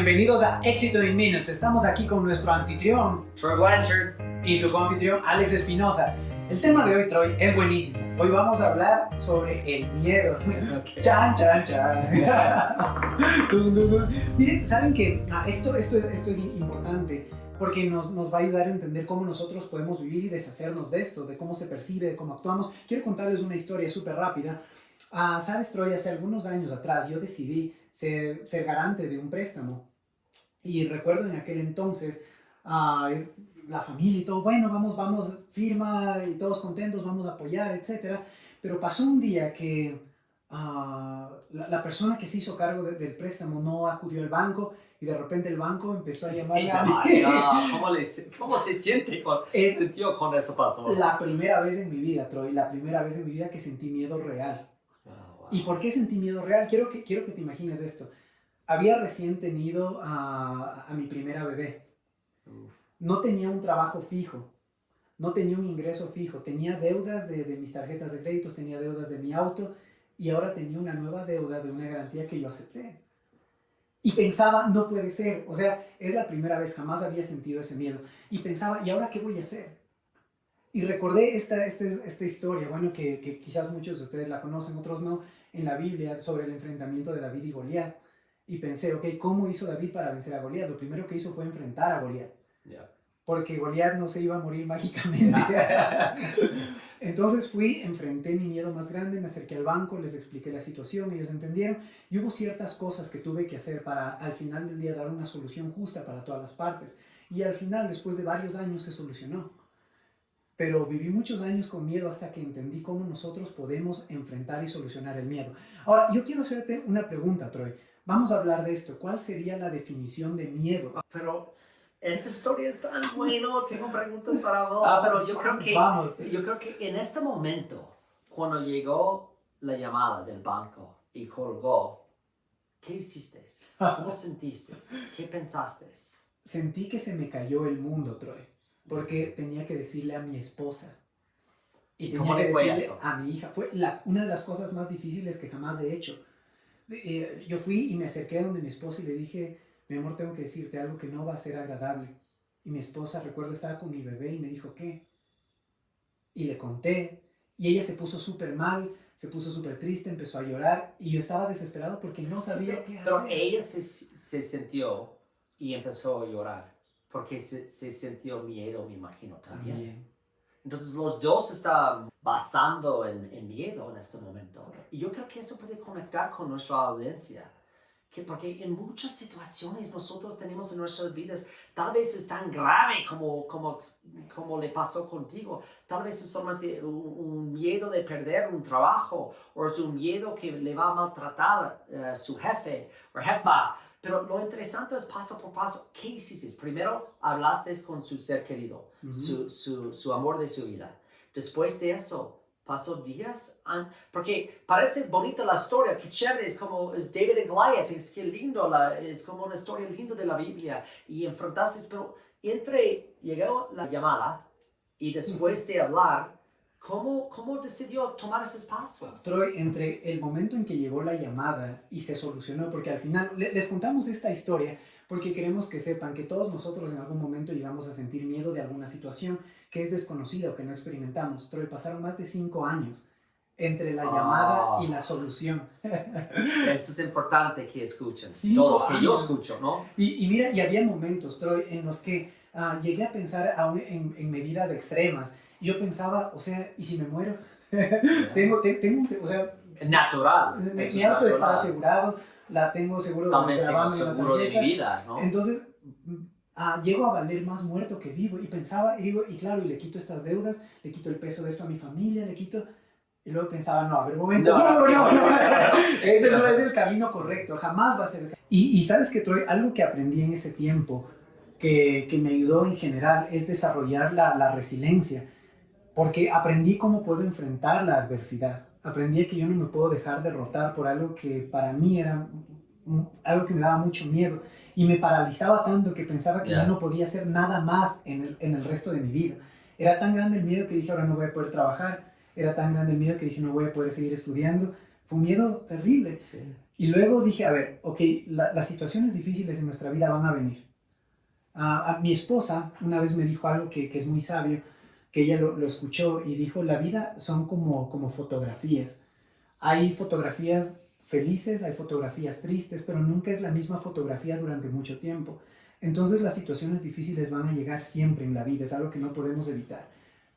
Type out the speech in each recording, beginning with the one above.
bienvenidos a Éxito en Minutos. Estamos aquí con nuestro anfitrión Troy Blanchard y su coanfitrión Alex Espinosa. El tema de hoy, Troy, es buenísimo. Hoy vamos a hablar sobre el miedo. Okay. Chan, chan, chan. Miren, saben que esto es importante porque nos va a ayudar a entender cómo nosotros podemos vivir y deshacernos de esto, de cómo se percibe, de cómo actuamos. Quiero contarles una historia súper rápida. Sabes, Troy, hace algunos años atrás yo decidí ser garante de un préstamo. Y recuerdo en aquel entonces, la familia y todo, bueno, vamos, firma y todos contentos, vamos a apoyar, etc. Pero pasó un día que la persona que se hizo cargo del préstamo no acudió al banco y de repente el banco empezó a llamarle a mí. ¿Cómo se siente cuando eso pasó? La primera vez en mi vida, Troy, la primera vez en mi vida que sentí miedo real. Wow. ¿Y por qué sentí miedo real? Quiero que te imagines esto. Había recién tenido a mi primera bebé. No tenía un trabajo fijo, no tenía un ingreso fijo, tenía deudas de mis tarjetas de créditos, tenía deudas de mi auto y ahora tenía una nueva deuda de una garantía que yo acepté. Y pensaba, no puede ser, o sea, es la primera vez, jamás había sentido ese miedo. Y pensaba, ¿y ahora qué voy a hacer? Y recordé esta historia, bueno, que quizás muchos de ustedes la conocen, otros no, en la Biblia, sobre el enfrentamiento de David y Goliat. Y pensé, ok, ¿cómo hizo David para vencer a Goliat? Lo primero que hizo fue enfrentar a Goliat. Yeah. Porque Goliat no se iba a morir mágicamente. Entonces enfrenté mi miedo más grande, me acerqué al banco, les expliqué la situación, ellos entendieron. Y hubo ciertas cosas que tuve que hacer para al final del día dar una solución justa para todas las partes. Y al final, después de varios años, se solucionó. Pero viví muchos años con miedo hasta que entendí cómo nosotros podemos enfrentar y solucionar el miedo. Ahora, yo quiero hacerte una pregunta, Troy. Vamos a hablar de esto. ¿Cuál sería la definición de miedo? Pero esta historia es tan buena, tengo preguntas para vos, pero yo creo que en este momento, cuando llegó la llamada del banco y colgó, ¿qué hiciste? ¿Cómo sentiste? ¿Qué pensaste? Sentí que se me cayó el mundo, Troy, porque tenía que decirle a mi esposa. Y ¿Cómo tenía que fue decirle eso? a mi hija. Fue una de las cosas más difíciles que jamás he hecho. Yo fui y me acerqué donde mi esposa y le dije, mi amor, tengo que decirte algo que no va a ser agradable. Y mi esposa, recuerdo, estaba con mi bebé y me dijo, ¿qué? Y le conté. Y ella se puso súper mal, se puso súper triste, empezó a llorar. Y yo estaba desesperado porque no sabía qué hacer. Pero ella se sintió y empezó a llorar porque se sintió miedo, me imagino, también. Entonces los dos están basando en miedo en este momento. Y yo creo que eso puede conectar con nuestra audiencia. Porque en muchas situaciones nosotros tenemos en nuestras vidas, tal vez es tan grave como le pasó contigo. Tal vez es solamente un miedo de perder un trabajo, o es un miedo que le va a maltratar su jefe o jefa. Pero lo interesante es paso por paso. ¿Qué hiciste? Primero hablaste con su ser querido, su amor de su vida. Después de eso, pasó días, porque parece bonita la historia, qué chévere, es como es David y Goliath, es que lindo, es como una historia linda de la Biblia. Y enfrentaste, pero llegó la llamada y después de hablar, ¿Cómo decidió tomar esos pasos? Troy, entre el momento en que llegó la llamada y se solucionó, porque al final les contamos esta historia porque queremos que sepan que todos nosotros en algún momento llegamos a sentir miedo de alguna situación que es desconocida o que no experimentamos. Troy, pasaron más de 5 años entre la llamada y la solución. Eso es importante que escuchen, 5 todos, que yo años. escucho, ¿no? Y mira, y había momentos, Troy, en los que llegué a pensar en medidas extremas. Yo pensaba, o sea, ¿y si me muero? tengo o sea... Natural. Mi auto está asegurado, tengo seguro también de tengo seguro de mi vida, ¿no? Entonces, llego a valer más muerto que vivo. Y pensaba, y claro, y le quito estas deudas, le quito el peso de esto a mi familia, le quito... Y luego pensaba, no, a ver, un momento, no. Ese no es el camino correcto, jamás va a ser el camino. Y sabes que, Troy, algo que aprendí en ese tiempo, que me ayudó en general, es desarrollar la resiliencia. Porque aprendí cómo puedo enfrentar la adversidad. Aprendí que yo no me puedo dejar derrotar por algo que para mí era algo que me daba mucho miedo. Y me paralizaba tanto que pensaba que yo no podía hacer nada más en el resto de mi vida. Era tan grande el miedo que dije, ahora no voy a poder trabajar. Era tan grande el miedo que dije, no voy a poder seguir estudiando. Fue un miedo terrible. Sí. Y luego dije, a ver, ok, las situaciones difíciles en nuestra vida van a venir. A mi esposa una vez me dijo algo que es muy sabio, que ella lo escuchó y dijo, la vida son como fotografías. Hay fotografías felices, hay fotografías tristes, pero nunca es la misma fotografía durante mucho tiempo. Entonces las situaciones difíciles van a llegar siempre en la vida, es algo que no podemos evitar.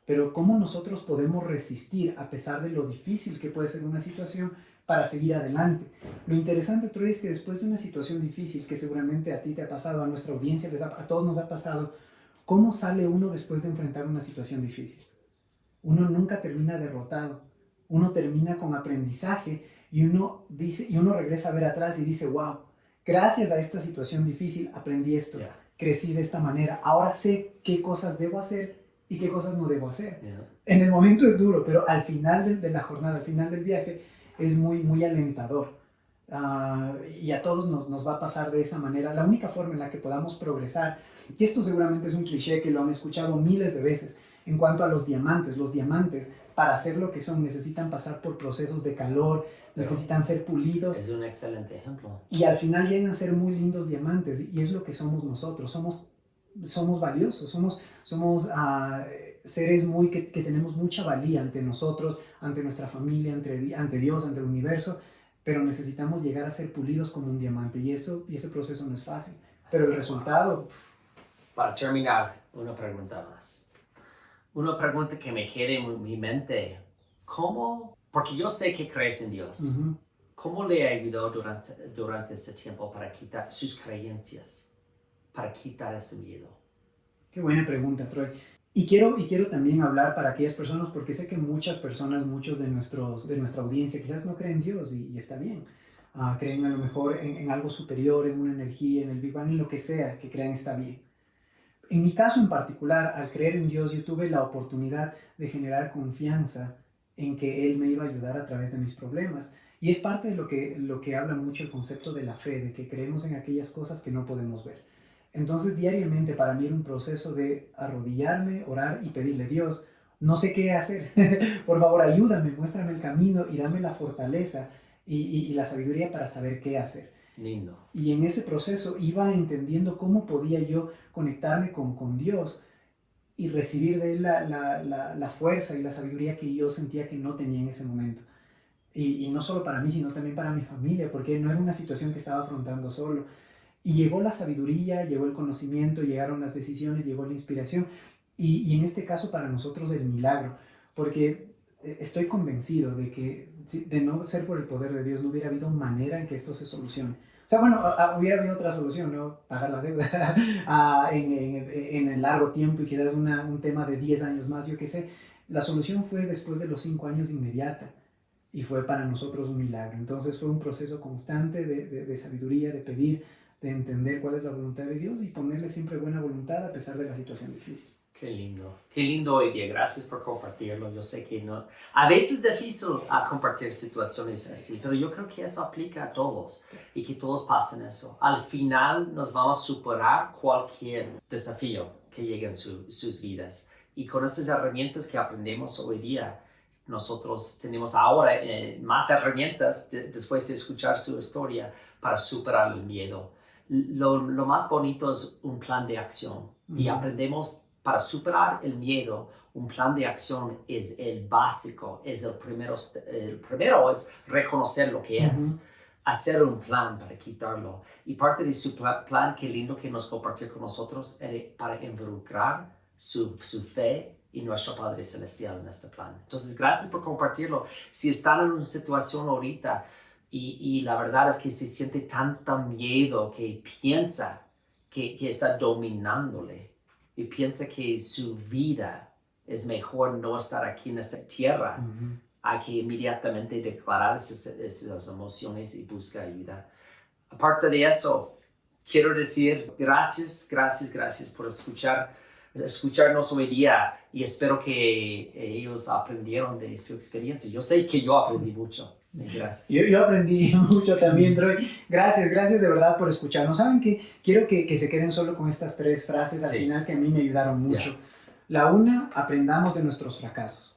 Pero ¿cómo nosotros podemos resistir a pesar de lo difícil que puede ser una situación para seguir adelante? Lo interesante, Troy, es que después de una situación difícil, que seguramente a ti te ha pasado, a nuestra audiencia, a todos nos ha pasado, ¿cómo sale uno después de enfrentar una situación difícil? Uno nunca termina derrotado, uno termina con aprendizaje y uno regresa a ver atrás y dice, wow, gracias a esta situación difícil aprendí esto, crecí de esta manera, ahora sé qué cosas debo hacer y qué cosas no debo hacer. En el momento es duro, pero al final de la jornada, al final del viaje, es muy, muy alentador. Y a todos nos va a pasar de esa manera. La única forma en la que podamos progresar, y esto seguramente es un cliché que lo han escuchado miles de veces, en cuanto a los diamantes, para ser lo que son, necesitan pasar por procesos de calor, necesitan ser pulidos. Es un excelente ejemplo. Y al final llegan a ser muy lindos diamantes, y es lo que somos nosotros. Somos valiosos, somos seres que tenemos mucha valía ante nosotros, ante nuestra familia, ante Dios, ante el universo, pero necesitamos llegar a ser pulidos como un diamante, y ese proceso no es fácil, pero el resultado... Para terminar, una pregunta más. Una pregunta que me queda en mi mente, ¿cómo? Porque yo sé que crees en Dios. Uh-huh. ¿Cómo le ayudó durante ese tiempo para quitar sus creencias, para quitar ese miedo? Qué buena pregunta, Troy. Y quiero también hablar para aquellas personas, porque sé que muchas personas, muchos de nuestra audiencia quizás no creen en Dios, y está bien. Creen a lo mejor en algo superior, en una energía, en el Big Bang, en lo que sea que crean está bien. En mi caso en particular, al creer en Dios, yo tuve la oportunidad de generar confianza en que Él me iba a ayudar a través de mis problemas. Y es parte de lo que habla mucho el concepto de la fe, de que creemos en aquellas cosas que no podemos ver. Entonces, diariamente para mí era un proceso de arrodillarme, orar y pedirle a Dios, no sé qué hacer, por favor ayúdame, muéstrame el camino y dame la fortaleza y la sabiduría para saber qué hacer. Lindo. Y en ese proceso iba entendiendo cómo podía yo conectarme con Dios y recibir de Él la fuerza y la sabiduría que yo sentía que no tenía en ese momento. Y no solo para mí, sino también para mi familia, porque no era una situación que estaba afrontando solo. Y llegó la sabiduría, llegó el conocimiento, llegaron las decisiones, llegó la inspiración. Y en este caso para nosotros el milagro, porque estoy convencido de que de no ser por el poder de Dios no hubiera habido manera en que esto se solucione. O sea, bueno, hubiera habido otra solución, ¿no? Pagar la deuda en el largo tiempo y quizás un tema de 10 años más, yo qué sé. La solución fue después de los 5 años inmediata y fue para nosotros un milagro. Entonces fue un proceso constante de sabiduría, de pedir, de entender cuál es la voluntad de Dios y ponerle siempre buena voluntad a pesar de la situación difícil. Qué lindo hoy día, gracias por compartirlo. Yo sé que no, a veces es difícil compartir situaciones así, pero yo creo que eso aplica a todos y que todos pasen eso. Al final nos vamos a superar cualquier desafío que llegue en sus vidas, y con esas herramientas que aprendemos hoy día, nosotros tenemos ahora más herramientas después de escuchar su historia para superar el miedo. Lo más bonito es un plan de acción, y aprendemos para superar el miedo. Un plan de acción es el básico, es el primero es reconocer lo que es, hacer un plan para quitarlo. Y parte de su plan, qué lindo que nos compartió con nosotros, era para involucrar su fe y nuestro Padre Celestial en este plan. Entonces, gracias por compartirlo. Si están en una situación ahorita y la verdad es que se siente tanto miedo que piensa que está dominándole, y piensa que su vida es mejor no estar aquí en esta tierra, hay que inmediatamente declarar esas emociones y buscar ayuda. Aparte de eso, quiero decir gracias por escucharnos hoy día, y espero que ellos aprendieron de su experiencia. Yo sé que yo aprendí mucho. Gracias. Yo aprendí mucho también, Troy. Gracias de verdad por escucharnos. ¿Saben qué? Quiero que se queden solo con estas 3 frases al final que a mí me ayudaron mucho. La una, aprendamos de nuestros fracasos.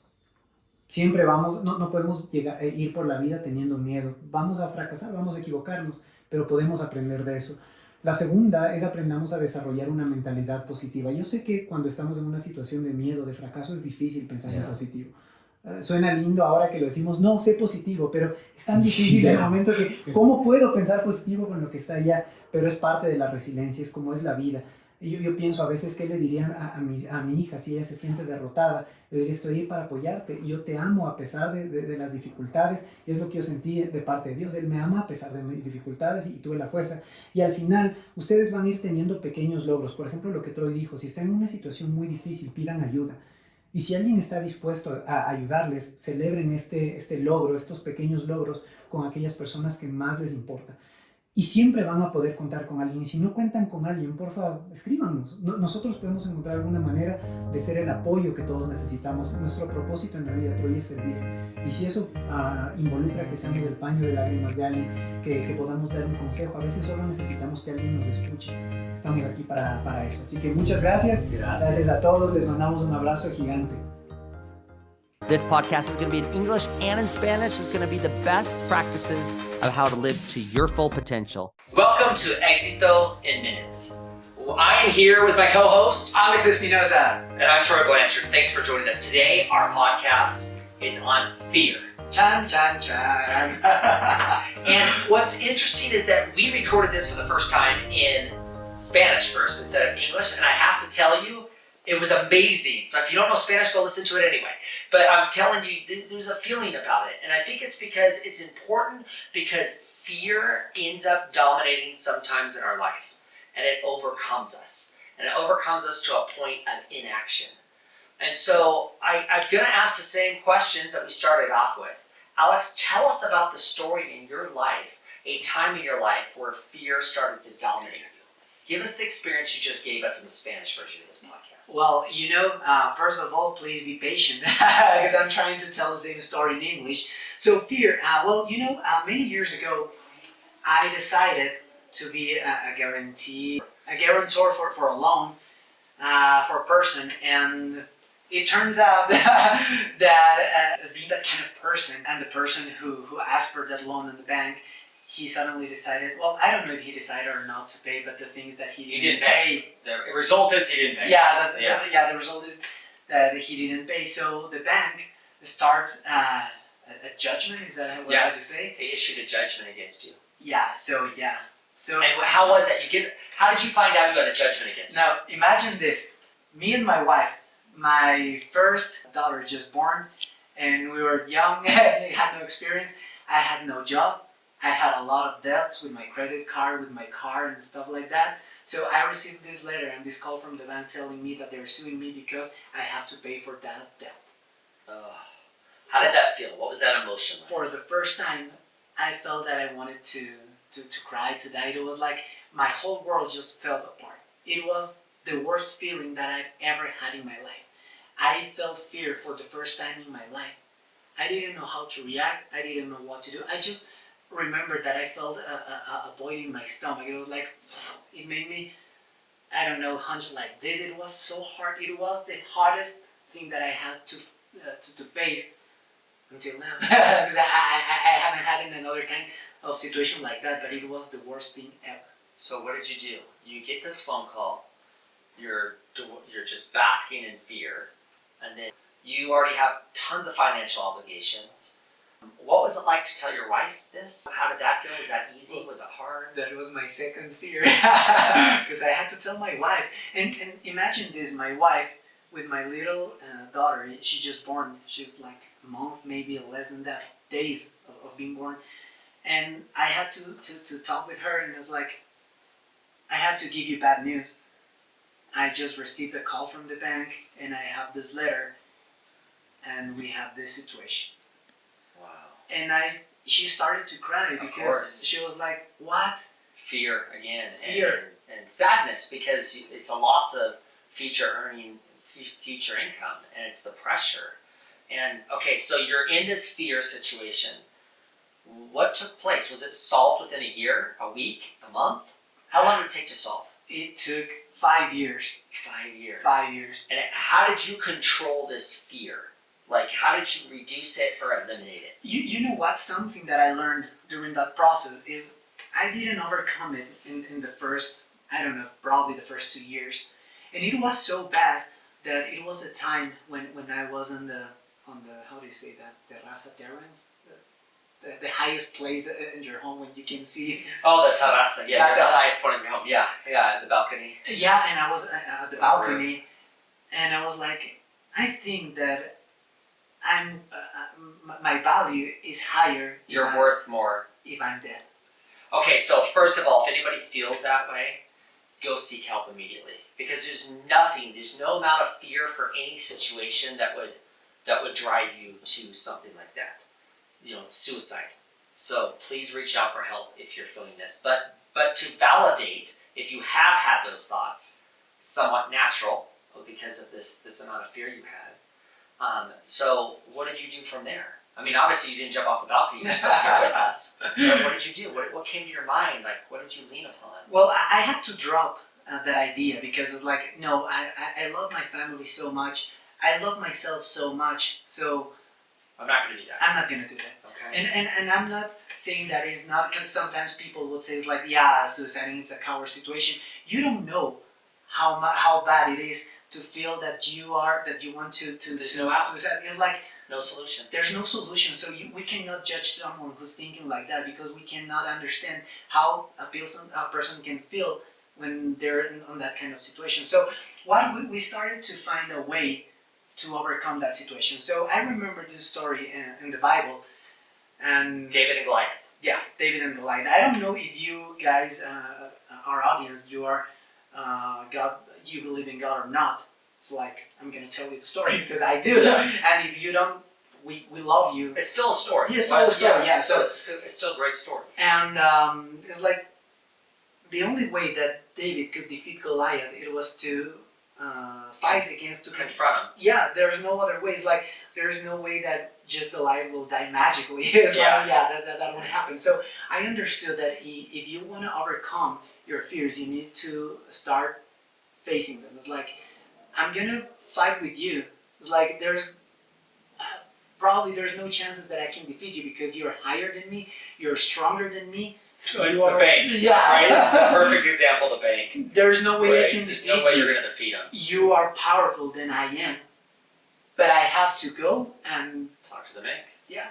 Siempre no podemos ir por la vida teniendo miedo. Vamos a fracasar, vamos a equivocarnos, pero podemos aprender de eso. La segunda es aprendamos a desarrollar una mentalidad positiva. Yo sé que cuando estamos en una situación de miedo, de fracaso, es difícil pensar en positivo. Suena lindo ahora que lo decimos, no, sé positivo, pero es tan difícil en el momento que, ¿cómo puedo pensar positivo con lo que está allá? Pero es parte de la resiliencia, es como es la vida. Yo pienso a veces, ¿qué le dirían a mi hija si ella se siente derrotada? Le diría, estoy ahí para apoyarte, yo te amo a pesar de las dificultades, y es lo que yo sentí de parte de Dios, Él me ama a pesar de mis dificultades y tuve la fuerza. Y al final, ustedes van a ir teniendo pequeños logros. Por ejemplo, lo que Troy dijo, si están en una situación muy difícil, pidan ayuda. Y si alguien está dispuesto a ayudarles, celebren este logro, estos pequeños logros con aquellas personas que más les importa. Y siempre van a poder contar con alguien. Y si no cuentan con alguien, por favor, escríbanos. Nosotros podemos encontrar alguna manera de ser el apoyo que todos necesitamos. Nuestro propósito en la vida, Troy, es servir. Y si eso involucra que seamos el paño de lágrimas de alguien, que podamos dar un consejo, a veces solo necesitamos que alguien nos escuche. Estamos aquí para eso. Así que muchas gracias. Gracias a todos. Les mandamos un abrazo gigante. This podcast is going to be in English and in Spanish. It's going to be the best practices of how to live to your full potential. Welcome to Éxito in Minutes. I am here with my co-host, Alex Espinosa. And I'm Troy Blanchard. Thanks for joining us today. Our podcast is on fear. Chan, chan, chan. And what's interesting is that we recorded this for the first time in Spanish first instead of English. And I have to tell you, it was amazing. So if you don't know Spanish, go listen to it anyway. But I'm telling you, there's a feeling about it. And I think it's because it's important because fear ends up dominating sometimes in our life. And it overcomes us. And it overcomes us to a point of inaction. And so I'm going to ask the same questions that we started off with. Alex, tell us about the story in your life, a time in your life where fear started to dominate you. Give us the experience you just gave us in the Spanish version of this podcast. Well, first of all, please be patient because I'm trying to tell the same story in English. So fear, many years ago, I decided to be a guarantor for a loan for a person, and it turns out that as being that kind of person, and the person who asked for that loan in the bank, he suddenly decided, well, I don't know if he decided or not to pay, but the thing is that he didn't pay. The result is he didn't pay. The result is that he didn't pay. So the bank starts a judgment, is that what I have to say? They issued a judgment against you. So and how was that? How did you find out you had a judgment against you? Now, imagine this. Me and my wife, my first daughter just born, and we were young, we had no experience, I had no job, I had a lot of debts with my credit card, with my car and stuff like that. So I received this letter and this call from the bank telling me that they're suing me because I have to pay for that debt. How did that feel? What was that emotion like? For the first time, I felt that I wanted to cry, to die. It was like my whole world just fell apart. It was the worst feeling that I've ever had in my life. I felt fear for the first time in my life. I didn't know how to react. I didn't know what to do. I just remembered that I felt a void in my stomach. It was like, it made me, I don't know, hunch like this. It was so hard. It was the hardest thing that I had to face until now. Because I haven't had another kind of situation like that, but it was the worst thing ever. So what did you do? You get this phone call. You're just basking in fear, and then you already have tons of financial obligations. What was it like to tell your wife this? How did that go? Was that easy? Was it hard? That was my second fear, because I had to tell my wife. And imagine this, my wife with my little daughter, she just born. She's like a month, maybe less than that, days of being born. And I had to talk with her, and it's like, I have to give you bad news. I just received a call from the bank, and I have this letter, and we have this situation. Wow. And she started to cry because she was like, what? Fear again. Fear. And sadness, because it's a loss of future income, and it's the pressure. And okay, so you're in this fear situation. What took place? Was it solved within a year, a week, a month? How long did it take to solve? It took 5 years. 5 years. 5 years. And how did you control this fear? Like, how did you reduce it or eliminate it? You know what? Something that I learned during that process is I didn't overcome it in the first, I don't know, probably the first 2 years. And it was so bad that it was a time when I was on the how do you say that, terraza terrace? The highest place in your home when you can see. Oh, the terrace, yeah, the highest point of your home, yeah, the balcony. Yeah, and I was at the balcony, and I was like, I think that I'm my value is higher. You're worth more if I'm dead. Okay, so first of all, if anybody feels that way, go seek help immediately, because there's no amount of fear for any situation that would drive you to something like that. Suicide. So please reach out for help if you're feeling this. But to validate if you have had those thoughts, somewhat natural because of this amount of fear you had. So what did you do from there? I mean, obviously you didn't jump off the balcony, you're still here with us. But what did you do? What came to your mind? Like, what did you lean upon? Well, I had to drop that idea because it's like, no, I love my family so much. I love myself so much. So I'm not going to do that. I'm not going to do that. Okay. And I'm not saying that it's not, because sometimes people would say it's like, yeah, suiciding is a coward situation. You don't know how bad it is to feel that you want to suicide. It's like, no solution. There's no solution. So we cannot judge someone who's thinking like that, because we cannot understand how a person can feel when they're on that kind of situation. So we started to find a way to overcome that situation. So I remember this story in the Bible, and David and Goliath. Yeah, David and Goliath. I don't know if you guys, our audience, you are God, you believe in God or not. It's like, I'm gonna tell you the story because I do. Yeah. And if you don't, we love you. It's still a story. Yeah, it's still a story. Yeah. So it's still a great story. And it's like the only way that David could defeat Goliath, it was to fight against, to confront him. Yeah, there's no other way. It's like there's no way that just Goliath will die magically. It's like, that won't happen. So I understood that if you want to overcome your fears, you need to start facing them. It's like, I'm gonna fight with you. It's like there's no chances that I can defeat you because you're higher than me, you're stronger than me. Like the bank. Yeah. Right? This is a perfect example of the bank. There's no way I can There's defeat you. no way you're gonna defeat him. You are powerful than I am. But I have to go and talk to the bank. Yeah.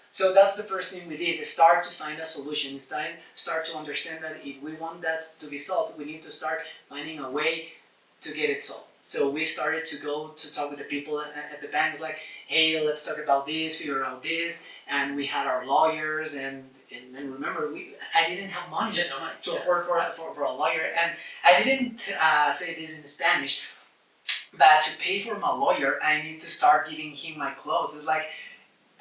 So that's the first thing we did, is start to find a solution. It's time start to understand that if we want that to be solved, we need to start finding a way to get it solved. So we started to go to talk with the people at the bank. It's like, hey, let's talk about this, figure out this. And we had our lawyers, and remember, I didn't have money to afford for a lawyer. And I didn't say this in Spanish, but to pay for my lawyer, I need to start giving him my clothes. It's like,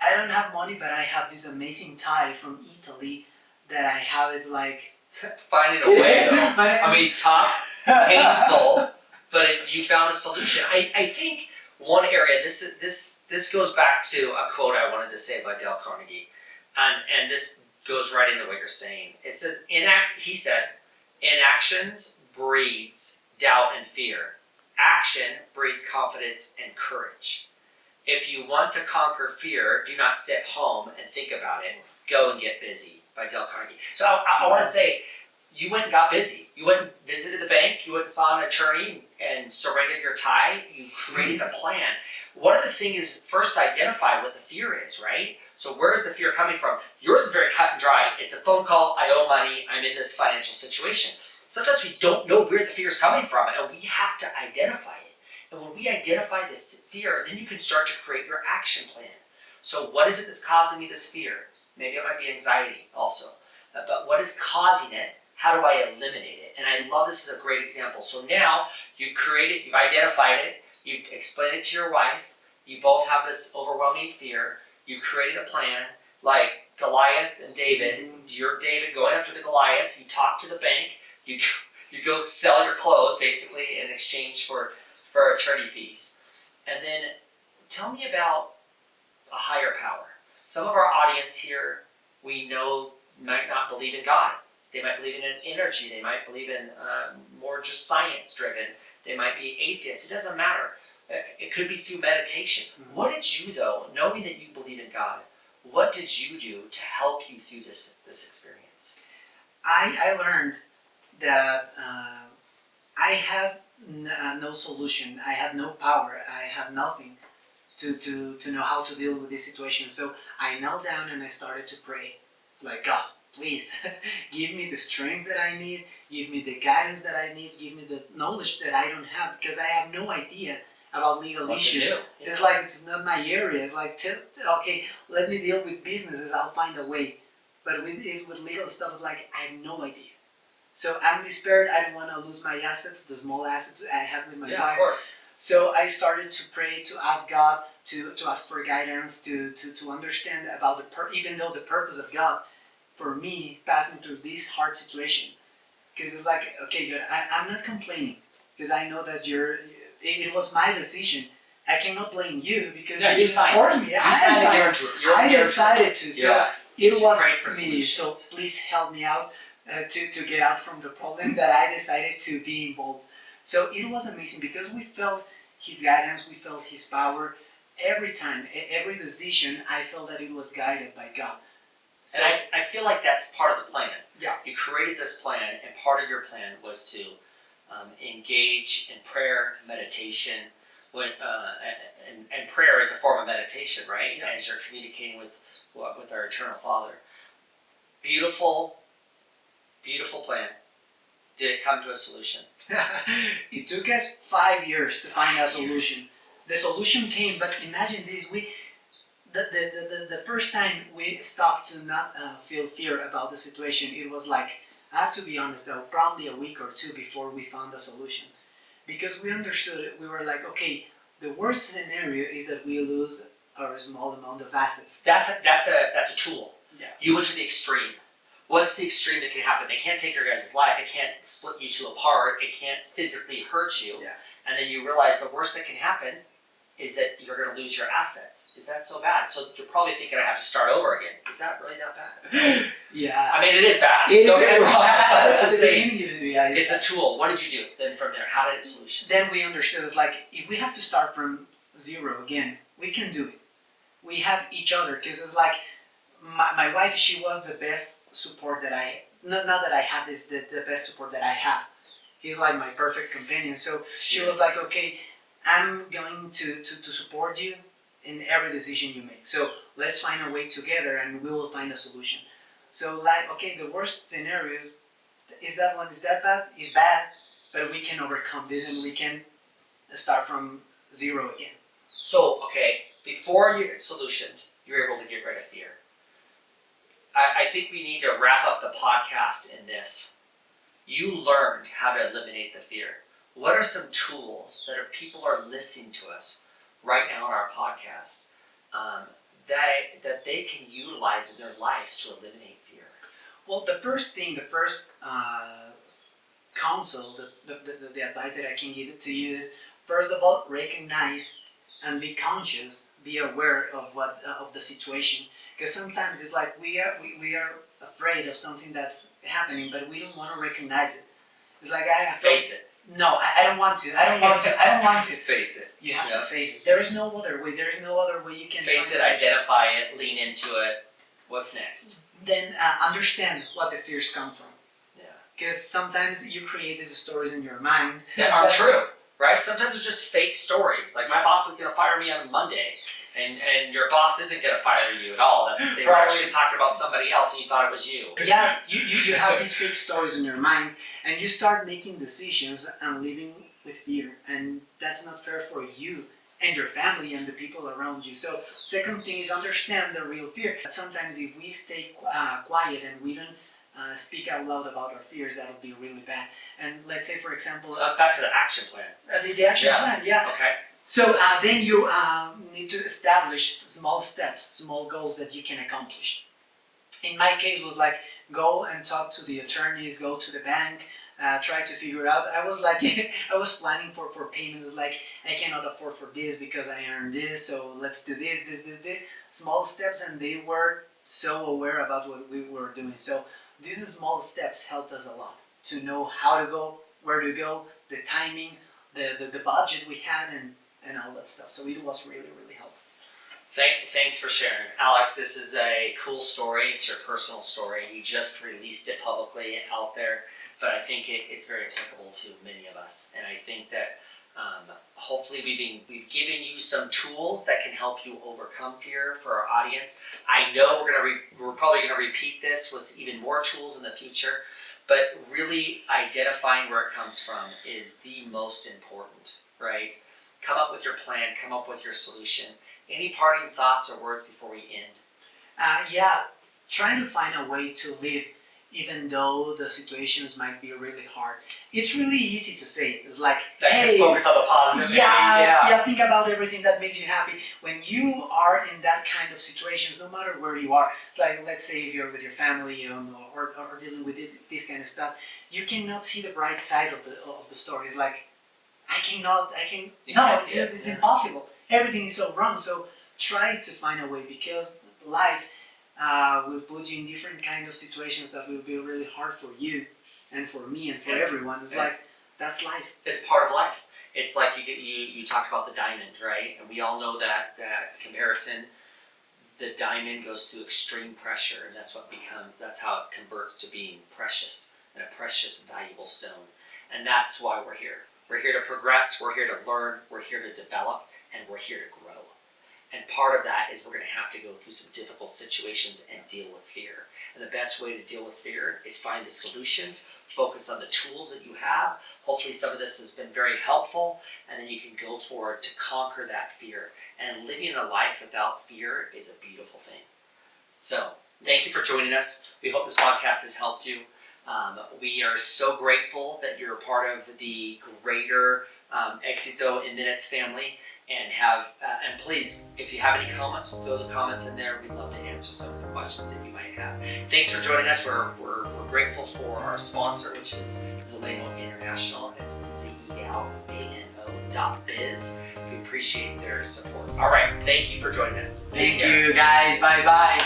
I don't have money, but I have this amazing tie from Italy that I have. It's like, finding a way though. I mean, tough, painful, but you found a solution. I think one area, this goes back to a quote I wanted to say by Dale Carnegie, and this goes right into what you're saying. It says, he said, inactions breeds doubt and fear. Action breeds confidence and courage. If you want to conquer fear, do not sit home and think about it. Go and get busy, by Dale Carnegie. So I want to say, you went and got busy. You went and visited the bank. You went and saw an attorney and surrendered your tie. You created a plan. One of the things is first identify what the fear is, right? So where is the fear coming from? Yours is very cut and dry. It's a phone call. I owe money. I'm in this financial situation. Sometimes we don't know where the fear is coming from, and we have to identify it. And when we identify this fear, then you can start to create your action plan. So what is it that's causing me this fear? Maybe it might be anxiety also. But what is causing it? How do I eliminate it? And I love this as a great example. So now you create it, you've identified it, you've explained it to your wife, you both have this overwhelming fear, you created a plan, like Goliath and David. You're David going after the Goliath, you talk to the bank, you go sell your clothes basically in exchange for attorney fees. And then tell me about a higher power. Some of our audience here, we know, might not believe in God. They might believe in an energy. They might believe in more just science driven. They might be atheists. It doesn't matter. It could be through meditation. What did you, though, knowing that you believe in God, what did you do to help you through this experience? I learned that I had no solution. I had no power. I had nothing to know how to deal with this situation. So I knelt down and I started to pray. It's like, God, please give me the strength that I need. Give me the guidance that I need. Give me the knowledge that I don't have, because I have no idea about legal issues. Yeah. It's like it's not my area. It's like, okay, let me deal with businesses. I'll find a way. But with legal stuff, it's like I have no idea. So I'm despaired. I don't want to lose my assets, the small assets I have with my Yeah, wife. of course. So I started to pray, to ask God, to ask for guidance, to understand about even though the purpose of God for me passing through this hard situation. Because it's like, okay, God, I'm not complaining, because I know that it was my decision. I cannot blame you, because you supported me. I decided to. So it was me. So please help me out to get out from the problem that I decided to be involved. So it was amazing, because we felt His guidance, we felt His power. Every time, every decision, I felt that it was guided by God. So And I feel like that's part of the plan. Yeah. You created this plan, and part of your plan was to engage in prayer, meditation. And prayer is a form of meditation, right? Yeah. As you're communicating with our eternal Father. Beautiful, beautiful plan. Did it come to a solution? it took us 5 years to find a solution. The solution came, but imagine this: the first time we stopped to not feel fear about the situation, it was like, I have to be honest, though, probably a week or two before we found a solution, because we understood it. We were like, okay, the worst scenario is that we lose our small amount of assets. That's a tool. Yeah. You went to the extreme. What's the extreme that can happen? They can't take your guys' life. It can't split you two apart. It can't physically hurt you. Yeah. And then you realize the worst that can happen is that you're going to lose your assets. Is that so bad? So you're probably thinking, I have to start over again. Is that really that bad? Yeah. I mean, it is bad. Don't get me wrong. But just saying, it's a tool. What did you do then from there? How did it solution? Then we understood, it's like, if we have to start from zero again, we can do it. We have each other, because it's like, my wife, she was the best support that not that I had this, the best support that I have. He's like my perfect companion. So she was like, okay, I'm going to support you in every decision you make. So let's find a way together, and we will find a solution. So like, okay, the worst scenarios, is that bad? Is bad, but we can overcome this, and we can start from zero again. So, okay, before you solutioned, you're able to get rid of fear. I think we need to wrap up the podcast in this. You learned how to eliminate the fear. What are some tools that people are listening to us right now on our podcast that they can utilize in their lives to eliminate fear? Well, the first counsel, the advice that I can give it to you is, first of all, recognize and be conscious, be aware of the situation. Because sometimes it's like we are afraid of something that's happening, but we don't want to recognize it. It's like Face it. No, I don't want to. I don't want to. Face it. You have to face it. There is no other way. There is no other way you can face it, identify it, lean into it. What's next? Then understand what the fears come from. Yeah. Because sometimes you create these stories in your mind that aren't true, right? Sometimes they're just fake stories. Like, my boss is going to fire me on Monday. And your boss isn't going to fire you at all. They were actually talking about somebody else, and you thought it was you. Yeah, you have these fake stories in your mind, and you start making decisions and living with fear, and that's not fair for you and your family and the people around you. So, second thing is understand the real fear. Sometimes if we stay quiet and we don't speak out loud about our fears, that would be really bad. And let's say, for example, so that's back to the action plan. The action plan, yeah. Okay. So then you need to establish small steps, small goals that you can accomplish. In my case, was like, go and talk to the attorneys, go to the bank, try to figure out. I was like, I was planning for payments, like, I cannot afford for this because I earned this, so let's do this. Small steps, and they were so aware about what we were doing. So these small steps helped us a lot to know how to go, where to go, the timing, the budget we had, and and all that stuff. So it was really, really helpful. Thanks for sharing. Alex, this is a cool story. It's your personal story. You just released it publicly out there, but I think it's very applicable to many of us. And I think that hopefully we've given you some tools that can help you overcome fear for our audience. I know we're probably going to repeat this with even more tools in the future, but really identifying where it comes from is the most important, right? Come up with your plan, come up with your solution. Any parting thoughts or words before we end? Trying to find a way to live even though the situations might be really hard. It's really easy to say. It's like, just focus on the positive. Think about everything that makes you happy. When you are in that kind of situations, no matter where you are, it's like, let's say if you're with your family or dealing with this kind of stuff, you cannot see the bright side of the story. It's like, it's impossible. Everything is so wrong. So try to find a way, because life will put you in different kind of situations that will be really hard for you and for me and for everyone. It's like, that's life. It's part of life. It's like you talked about the diamond, right? And we all know that comparison. The diamond goes through extreme pressure, and that's how it converts to being precious, and a precious, valuable stone. And that's why we're here. We're here to progress, we're here to learn, we're here to develop, and we're here to grow. And part of that is we're going to have to go through some difficult situations and deal with fear. And the best way to deal with fear is find the solutions, focus on the tools that you have. Hopefully some of this has been very helpful, and then you can go forward to conquer that fear. And living a life without fear is a beautiful thing. So thank you for joining us. We hope this podcast has helped you. We are so grateful that you're a part of the greater Éxito in Minutes family. And please, if you have any comments, throw the comments in there. We'd love to answer some of the questions that you might have. Thanks for joining us. We're grateful for our sponsor, which is Zeleno International. It's zelano.biz. We appreciate their support. All right, thank you for joining us. Thank you, guys. Bye-bye.